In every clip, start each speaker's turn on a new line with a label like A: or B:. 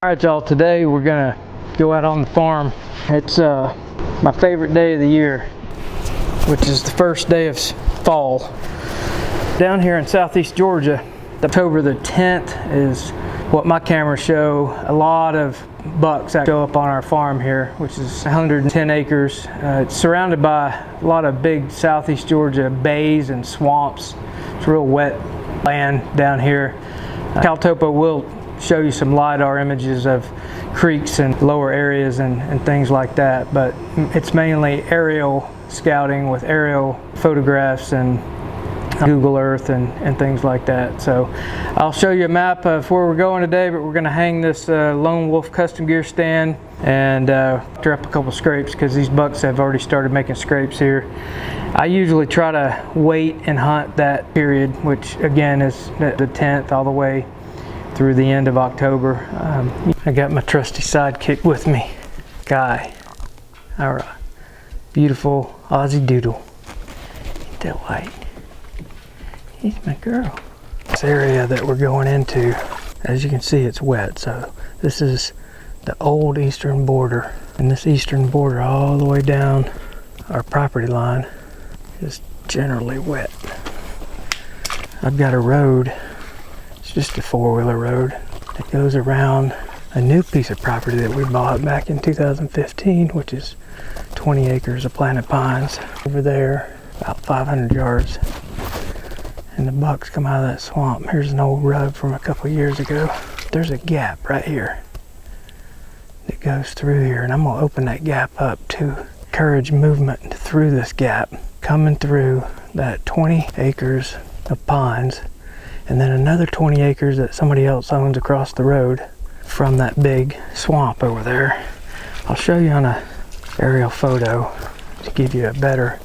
A: Alright y'all, today we're gonna go out on the farm. It's my favorite day of the year, which is the first day of fall. Down here in southeast Georgia, October the 10th is what my cameras show. A lot of bucks that show up on our farm here, which is 110 acres. It's surrounded by a lot of big southeast Georgia bays and swamps. It's real wet land down here. CalTopo will show you some LiDAR images of creeks and lower areas and things like that, but it's mainly aerial scouting with aerial photographs and Google Earth and things like that. So I'll show you a map of where we're going today, but we're going to hang this Lone Wolf custom gear stand and drop a couple scrapes because these bucks have already started making scrapes here. I usually try to wait and hunt that period, which again is the 10th all the way through the end of October. I got my trusty sidekick with me, Guy. All right, beautiful Aussie Doodle. Ain't that white? He's my girl. This area that we're going into, as you can see, it's wet. So this is the old eastern border, and this eastern border all the way down our property line is generally wet. I've got a road. It's just a four-wheeler road that goes around a new piece of property that we bought back in 2015, which is 20 acres of planted pines over there, about 500 yards. And the bucks come out of that swamp. Here's an old rub from a couple years ago. There's a gap right here that goes through here, and I'm going to open that gap up to encourage movement through this gap, coming through that 20 acres of pines, and then another 20 acres that somebody else owns across the road from that big swamp over there. I'll show you on an aerial photo to give you a better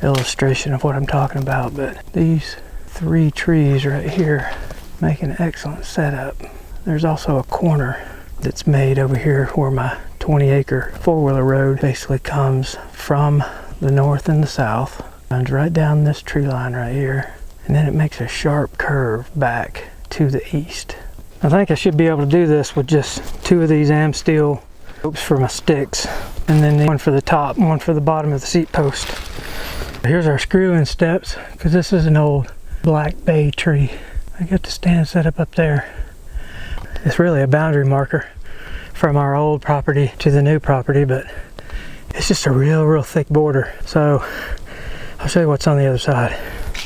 A: illustration of what I'm talking about, but these three trees right here make an excellent setup. There's also a corner that's made over here where my 20-acre four-wheeler road basically comes from the north and the south, runs right down this tree line right here, and then it makes a sharp curve back to the east. I think I should be able to do this with just two of these Amsteel ropes for my sticks, and then one for the top and one for the bottom of the seat post. Here's our screw-in steps, because this is an old black bay tree. I got the stand set up there. It's really a boundary marker from our old property to the new property, but it's just a real thick border. So I'll show you what's on the other side.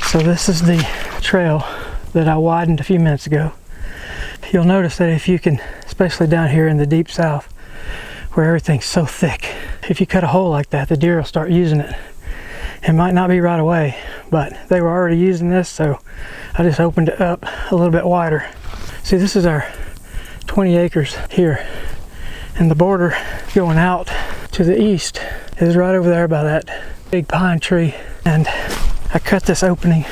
A: So this is the trail that I widened a few minutes ago. You'll notice that if you can, especially down here in the deep south where everything's so thick, if you cut a hole like that, the deer will start using it. It might not be right away, but they were already using this, so I just opened it up a little bit wider. See, this is our 20 acres here, and the border going out to the east is right over there by that big pine tree, and I cut this opening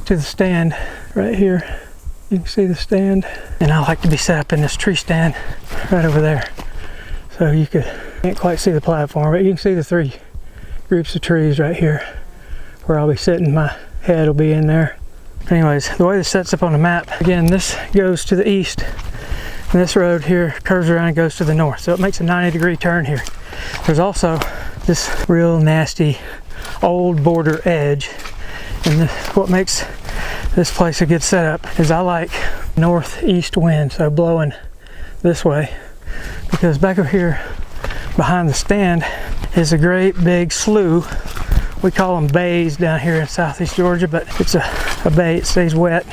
A: to the stand right here. You can see the stand, and I like to be set up in this tree stand right over there. So you can't quite see the platform, but you can see the three groups of trees right here where I'll be sitting. My head will be in there. Anyways, the way this sets up on the map, again, this goes to the east, and this road here curves around and goes to the north. So it makes a 90-degree turn here. There's also this real nasty old border edge, and what makes this place a good setup is I like northeast wind, so blowing this way, because back over here behind the stand is a great big slough. We call them bays down here in southeast Georgia, but it's a bay. It stays wet,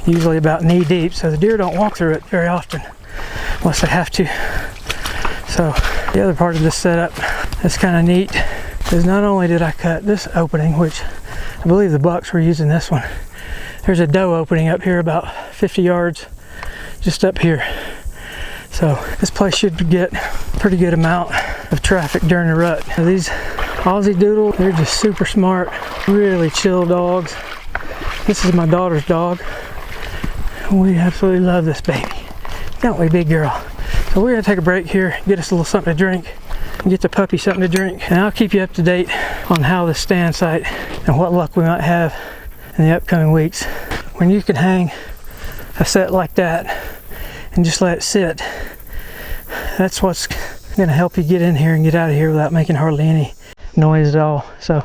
A: usually about knee deep, so the deer don't walk through it very often unless they have to. So the other part of this setup that's kind of neat is not only did I cut this opening, which I believe the bucks were using this one. There's a doe opening up here about 50 yards just up here. So this place should get a pretty good amount of traffic during the rut. Now these Aussie Doodles, they're just super smart, really chill dogs. This is my daughter's dog. We absolutely love this baby. Don't we, big girl? So we're gonna take a break here, get us a little something to drink, and get the puppy something to drink. And I'll keep you up to date on how this stand site and what luck we might have in the upcoming weeks. When you can hang a set like that and just let it sit that's what's gonna help you get in here and get out of here without making hardly any noise at all. So